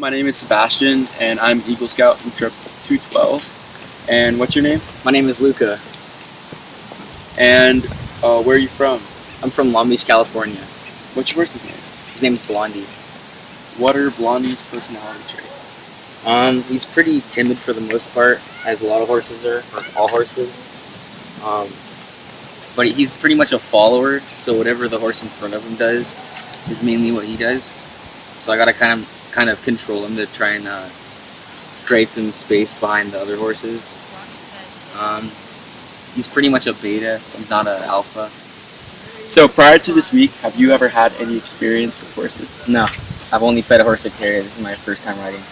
my name is Sebastian, and I'm Eagle Scout from Trip 212. And what's your name? My name is Luca. And where are you from? I'm from Long Beach, California. What's your horse's name? His name is Blondie. What are Blondie's personality traits? He's pretty timid for the most part, as a lot of horses are, or all horses. But he's pretty much a follower, so whatever the horse in front of him does is mainly what he does. So I gotta kind of control him to try and create some space behind the other horses. He's pretty much a beta. He's not an alpha. So prior to this week, have you ever had any experience with horses? No, I've only fed a horse a carrier. This is my first time riding.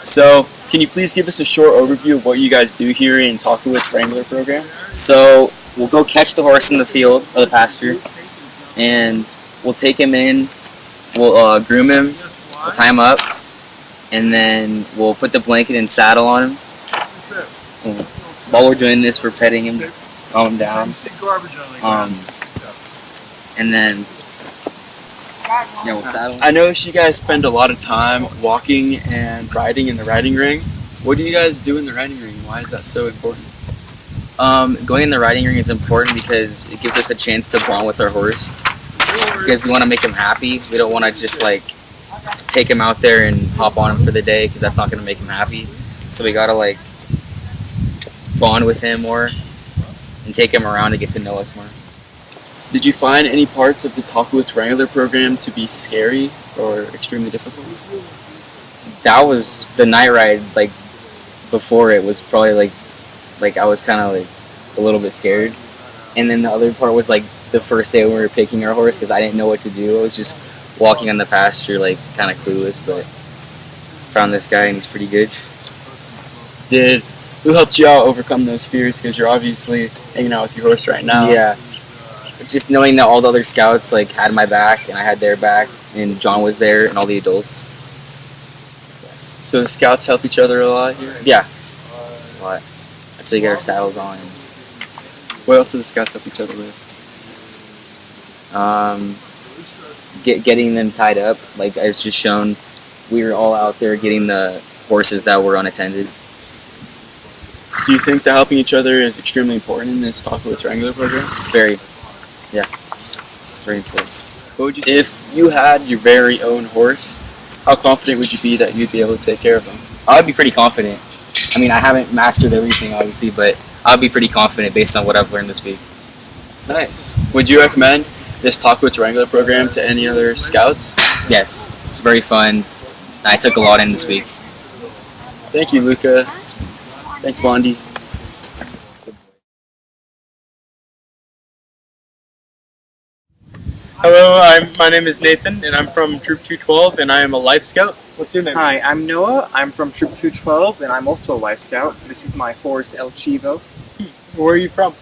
So, can you please give us a short overview of what you guys do here in Tahquitz Wrangler program? So we'll go catch the horse in the field or the pasture, and we'll take him in. We'll groom him, we'll tie him up, and then we'll put the blanket and saddle on him. And while we're doing this, we're petting him, calm him down, and then we'll saddle him. I noticed you guys spend a lot of time walking and riding in the riding ring. What do you guys do in the riding ring? Why is that so important? Going in the riding ring is important because it gives us a chance to bond with our horse. Because we want to make him happy. We don't want to just like take him out there and hop on him for the day, because that's not going to make him happy. So we got to like bond with him more and take him around to get to know us more. Did you find any parts of the Tahquitz Wrangler program to be scary or extremely difficult? That was the night ride. Like before, it was probably like I was kind of like a little bit scared, and then the other part was like the first day when we were picking our horse, because I didn't know what to do. I was just walking on the pasture like kind of clueless, but found this guy and he's pretty good. Who helped you out overcome those fears? Because you're obviously hanging out with your horse right now. Yeah. Just knowing that all the other scouts like had my back and I had their back, and John was there and all the adults. So the scouts help each other a lot here? Yeah. A lot. That's how you get our saddles on. What else do the scouts help each other with? Getting them tied up. Like as just shown, we were all out there getting the horses that were unattended. Do you think that helping each other is extremely important in this Tahquitz Wrangler program? Very. Yeah. Very important. What would you say? If you had your very own horse, how confident would you be that you'd be able to take care of him? I'd be pretty confident. I mean, I haven't mastered everything, obviously, but I'd be pretty confident based on what I've learned this week. Nice. Would you recommend this Tahquitz Wrangler program to any other scouts? Yes. It's very fun. I took a lot in this week. Thank you, Luca. Thanks, Blondie. Hello, my name is Nathan, and I'm from Troop 212, and I am a Life Scout. What's your name? Hi, I'm Noah. I'm from Troop 212, and I'm also a Life Scout. This is my horse, El Chivo. Where are you from?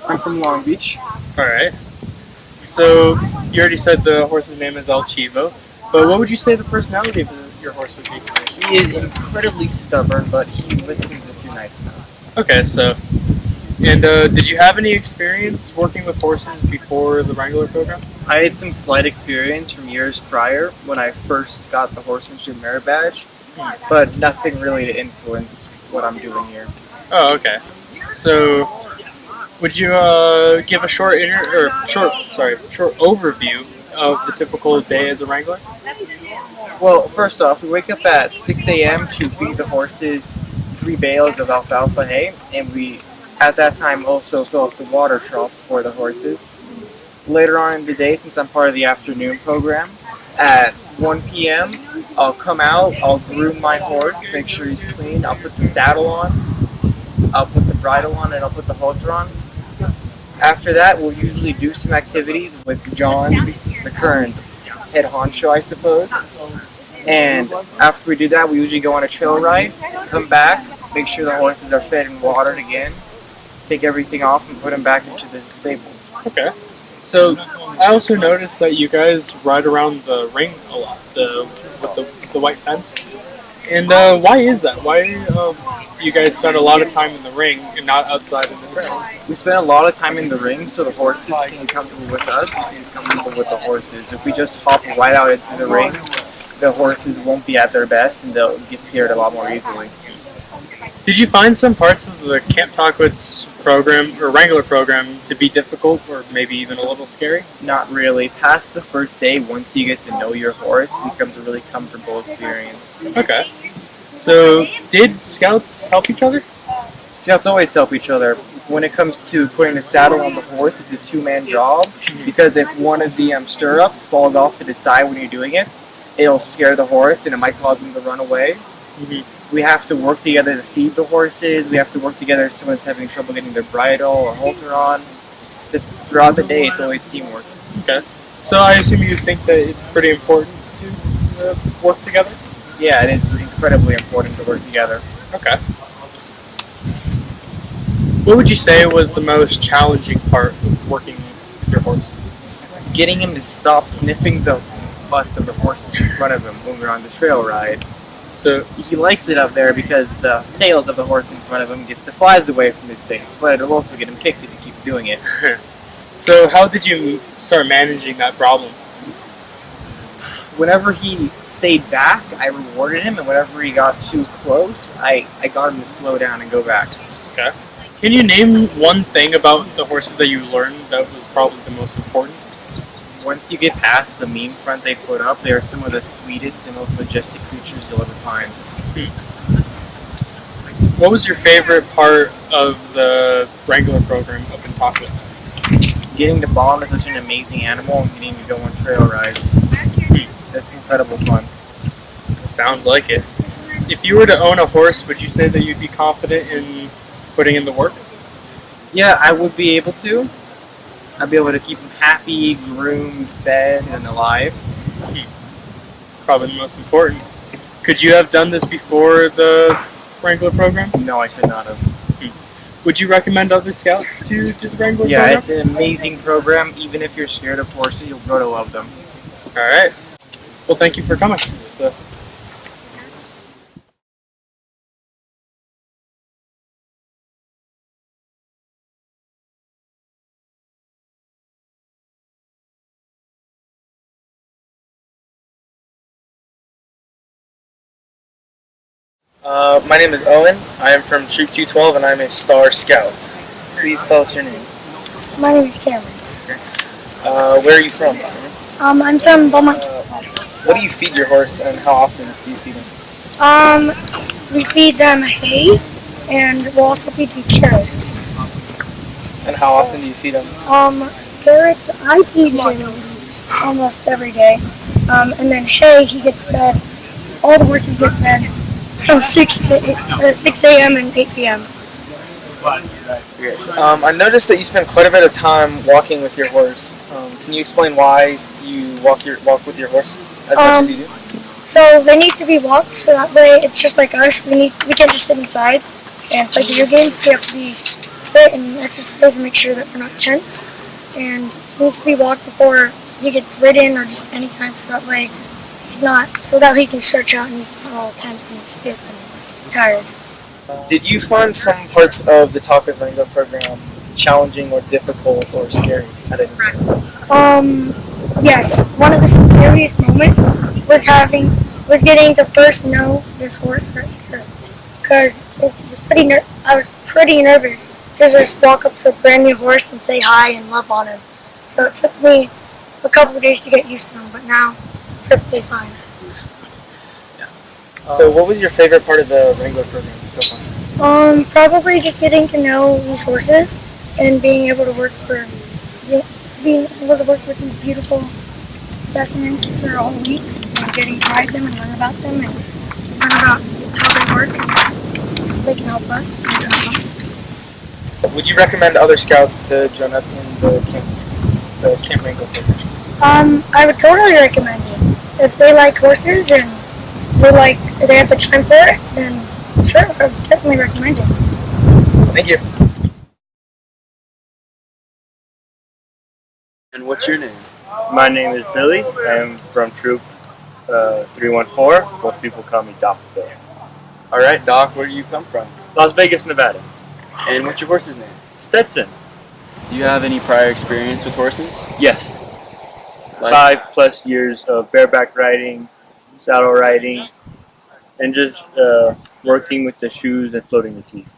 I'm from Long Beach. Alright. So, you already said the horse's name is El Chivo, but what would you say the personality of your horse would be? He is incredibly stubborn, but he listens if you're nice enough. Okay, so, and did you have any experience working with horses before the Wrangler program? I had some slight experience from years prior when I first got the horsemanship merit badge, but nothing really to influence what I'm doing here. Oh, okay. So, would you give a short overview of the typical day as a Wrangler? Well, first off, we wake up at 6 a.m. to feed the horses 3 bales of alfalfa hay, and we, at that time, also fill up the water troughs for the horses. Later on in the day, since I'm part of the afternoon program, at 1 p.m., I'll come out, I'll groom my horse, make sure he's clean, I'll put the saddle on, I'll put the bridle on, and I'll put the halter on. After that, we'll usually do some activities with John, the current head honcho, I suppose. And after we do that, we usually go on a trail ride, come back, make sure the horses are fed and watered again, take everything off and put them back into the stables. Okay. So, I also noticed that you guys ride around the ring a lot, with the white fence. And why is that? Why do you guys spend a lot of time in the ring and not outside in the trail? We spend a lot of time in the ring so the horses can be comfortable with us and comfortable with the horses. If we just hop right out into the ring, the horses won't be at their best and they'll get scared a lot more easily. Did you find some parts of the Camp Tahquitz program or Wrangler program to be difficult or maybe even a little scary? Not really. Past the first day, once you get to know your horse, it becomes a really comfortable experience. Okay. So, did scouts help each other? Scouts always help each other. When it comes to putting the saddle on the horse, it's a two-man job because if one of the stirrups falls off to the side when you're doing it, it'll scare the horse and it might cause them to run away. We have to work together to feed the horses. We have to work together if someone's having trouble getting their bridle or halter on. Just throughout the day, it's always teamwork. Okay. So I assume you think that it's pretty important to work together? Yeah, it is incredibly important to work together. Okay. What would you say was the most challenging part of working with your horse? Getting him to stop sniffing the butts of the horses in front of him when we're on the trail ride. So, He likes it up there because the tails of the horse in front of him gets the flies away from his face, but it'll also get him kicked if he keeps doing it. so how did you start managing that problem? Whenever he stayed back, I rewarded him, and whenever he got too close, I got him to slow down and go back. Okay. Can you name one thing about the horses that you learned that was probably the most important? Once you get past the mean front they put up, they are some of the sweetest and most majestic creatures you'll ever find. What was your favorite part of the Wrangler program up in Tahquitz? Getting to bond with such an amazing animal and getting to go on trail rides. That's incredible fun. Sounds like it. If you were to own a horse, would you say that you'd be confident in putting in the work? Yeah, I would be able to. I'd be able to keep him happy, groomed, fed, and alive. Probably the most important. Could you have done this before the Wrangler program? No, I could not have. Would you recommend other scouts to do the Wrangler Yeah, program? it's an amazing program. Even if you're scared of horses, you'll grow to love them. All right. Well, thank you for coming. So, My name is Owen. I am from Troop 212 and I'm a Star Scout. Please tell us your name. My name is Cameron. Where are you from? I'm from Beaumont. What do you feed your horse and how often do you feed him? We feed them hay, and we'll also feed them carrots. And how often do you feed him? Carrots, I feed him almost every day. And then hay, he gets fed. All the horses get fed from 6 a.m. and 8 p.m. Yes. I noticed that you spend quite a bit of time walking with your horse. Can you explain why you walk with your horse as much as you do? So they need to be walked, so that way it's just like us. We can't just sit inside and play video games. We have to be fit and exercise and make sure that we're not tense. And he needs to be walked before he gets ridden or just any time, so that way he's not, so that he can stretch out and he's not all tense and stiff and tired. Did you find some parts of the Tahquitz Wrangler program challenging or difficult or scary at any point? Yes. One of the scariest moments was getting to first know this horse right here, because I was pretty nervous to just walk up to a brand new horse and say hi and love on him. So it took me a couple of days to get used to him, but now perfectly fine. So what was your favorite part of the Wrangler program so far? Probably just getting to know these horses and being able to work with these beautiful specimens for a whole week, and getting to ride them and learn about them and learn about how they work and how they can help us. Would you recommend other scouts to join up in the Camp Wrangler program? I would totally recommend it. If they like horses and they have the time for it, then sure, I would definitely recommend it. Thank you. And what's your name? My name is Billy. I am from Troop 314. Most people call me Doc Bill. All right, Doc, where do you come from? Las Vegas, Nevada. And what's your horse's name? Stetson. Do you have any prior experience with horses? Yes. Like, 5+ years of bareback riding, saddle riding, and just working with the shoes and floating the teeth.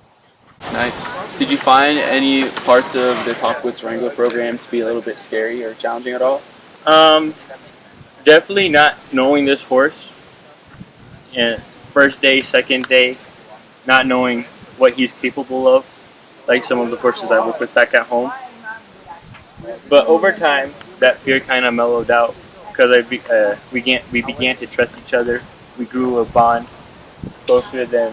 Nice. Did you find any parts of the Tahquitz Wrangler program to be a little bit scary or challenging at all? Um, Definitely not knowing this horse. And first day, second day, not knowing what he's capable of, like some of the horses I work with back at home. But over time, that fear kind of mellowed out because we began to trust each other. We grew a bond closer than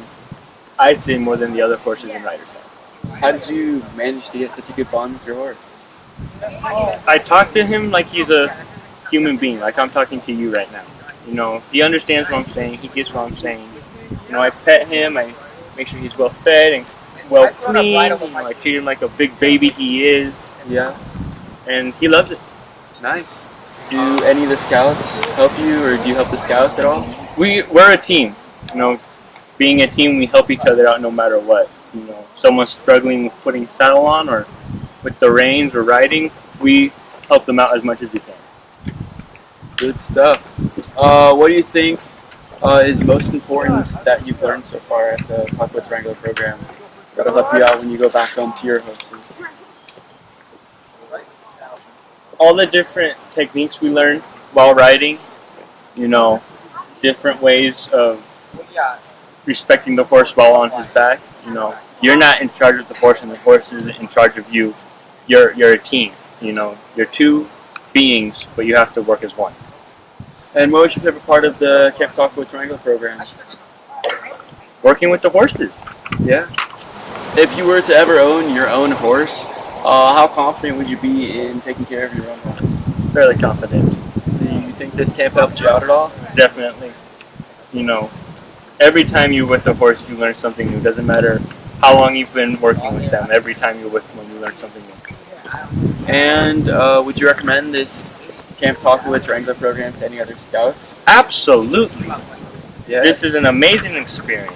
I'd say more than the other horses and riders have. How did you manage to get such a good bond with your horse? I talk to him like he's a human being, like I'm talking to you right now. You know, he understands what I'm saying. He gets what I'm saying. You know, I pet him. I make sure he's well fed and well cleaned. You know, I treat him like a big baby he is, Yeah. and he loves it. Nice. Do any of the scouts help you, or do you help the scouts at all? We're a team. You know, being a team, we help each other out no matter what. You know, someone's struggling with putting saddle on or with the reins or riding, we help them out as much as we can. Good stuff. What do you think is most important that you've learned so far at the Tahquitz Wrangler program that'll help you out when you go back home to your horses? All the different techniques we learn while riding, you know, different ways of respecting the horse while on his back. You know, you're not in charge of the horse and the horse isn't in charge of you. You're a team, you know. You're two beings, but you have to work as one. And what was your favorite part of the Camp Tahquitz Wrangler program? Working with the horses. Yeah. If you were to ever own your own horse, how confident would you be in taking care of your own horse? Fairly confident. Do you think this camp helped you out at all? Definitely. You know, every time you're with a horse, you learn something new. Doesn't matter how long you've been working with them. Every time you're with them, you learn something new. And would you recommend this Camp Tahquitz Wrangler program to any other scouts? Absolutely. Yeah. This is an amazing experience.